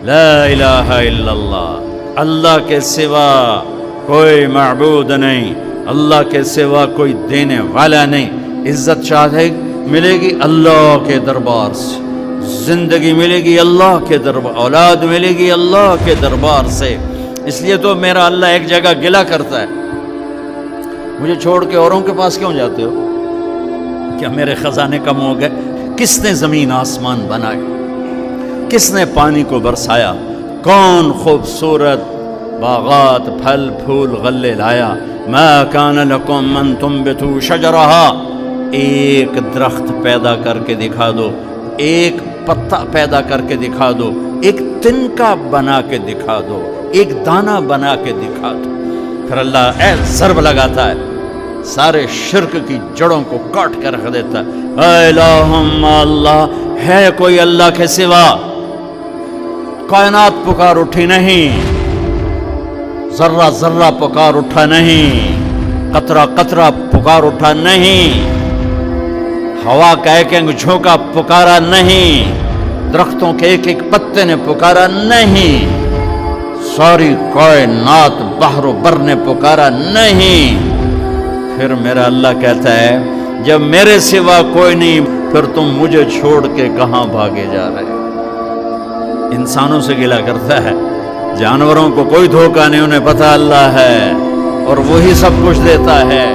لا الہ الا اللہ، اللہ کے سوا کوئی معبود نہیں، اللہ کے سوا کوئی دینے والا نہیں۔ عزت چاہے ملے گی اللہ کے دربار سے، زندگی ملے گی اللہ کے دربار، اولاد ملے گی اللہ کے دربار سے۔ اس لیے تو میرا اللہ ایک جگہ گلہ کرتا ہے، مجھے چھوڑ کے اوروں کے پاس کیوں جاتے ہو؟ کیا میرے خزانے کم ہو گئے؟ کس نے زمین آسمان بنائے؟ کس نے پانی کو برسایا؟ کون خوبصورت باغات پھل پھول غلے لایا؟ ما کان لکم ان تنبتوا شجرہا، ایک درخت پیدا کر کے دکھا دو، ایک پتا پیدا کر کے دکھا دو، ایک تنکا بنا کے دکھا دو، ایک دانہ بنا کے دکھا دو۔ پھر اللہ ضرب لگاتا ہے، سارے شرک کی جڑوں کو کاٹ کے رکھ دیتا ہے۔ اے الہم اللہ، ہے کوئی اللہ کے سوا؟ کائنات پکار اٹھی نہیں، ذرہ ذرہ پکار اٹھا نہیں، قطرہ قطرہ پکار اٹھا نہیں، ہوا کا ایک ایک جھونکا پکارا نہیں، درختوں کے ایک ایک پتے نے پکارا نہیں، ساری کائنات بحر و بر نے پکارا نہیں۔ پھر میرا اللہ کہتا ہے جب میرے سوا کوئی نہیں، پھر تم مجھے چھوڑ کے کہاں بھاگے جا رہے؟ انسانوں سے گلہ کرتا ہے، جانوروں کو کوئی دھوکہ نہیں، انہیں پتہ اللہ ہے اور وہی سب کچھ دیتا ہے۔